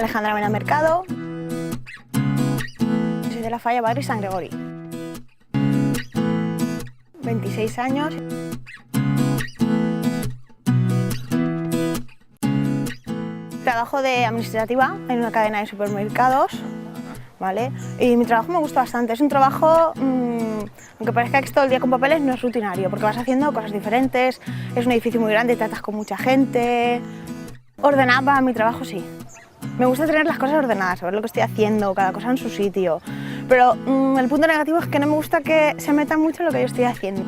Alejandra Mena Mercado. Soy de la Falla Barri San Gregori. 26 años. Trabajo de administrativa en una cadena de supermercados, ¿vale? Y mi trabajo me gusta bastante. Es un trabajo, aunque parezca que es todo el día con papeles, no es rutinario, porque vas haciendo cosas diferentes. Es un edificio muy grande, tratas con mucha gente. Ordenar para mi trabajo sí. Me gusta tener las cosas ordenadas, saber lo que estoy haciendo, cada cosa en su sitio. Pero el punto negativo es que no me gusta que se meta mucho en lo que yo estoy haciendo.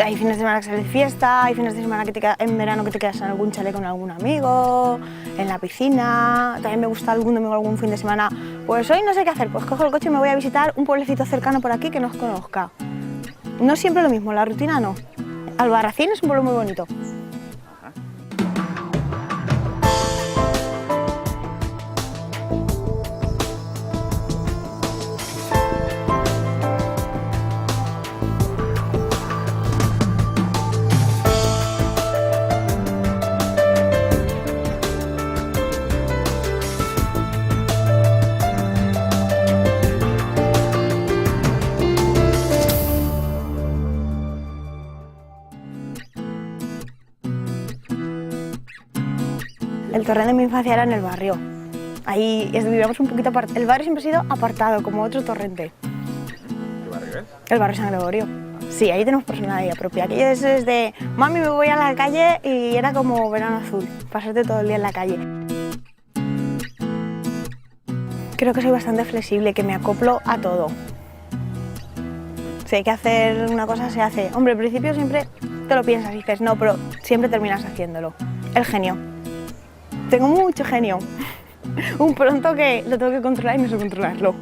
Hay fines de semana que sales de fiesta, hay fines de semana que en verano que te quedas en algún chalet con algún amigo, en la piscina. También me gusta algún domingo, algún fin de semana. Pues hoy no sé qué hacer, pues cojo el coche y me voy a visitar un pueblecito cercano por aquí que no os conozca. No siempre lo mismo, la rutina no. Albarracín es un pueblo muy bonito. El torrent de mi infancia era en el barrio. Ahí vivíamos un poquito aparte. El barrio siempre ha sido apartado, como otro torrente. ¿Qué barrio es? El barrio San Gregorio. Sí, ahí tenemos personalidad propia. Aquello es de, mami, me voy a la calle, y era como verano azul, pasarte todo el día en la calle. Creo que soy bastante flexible, que me acoplo a todo. Si hay que hacer una cosa, se hace. Hombre, al principio siempre te lo piensas y dices, no, pero siempre terminas haciéndolo. El genio. Tengo mucho genio. Un pronto que lo tengo que controlar y no sé controlarlo.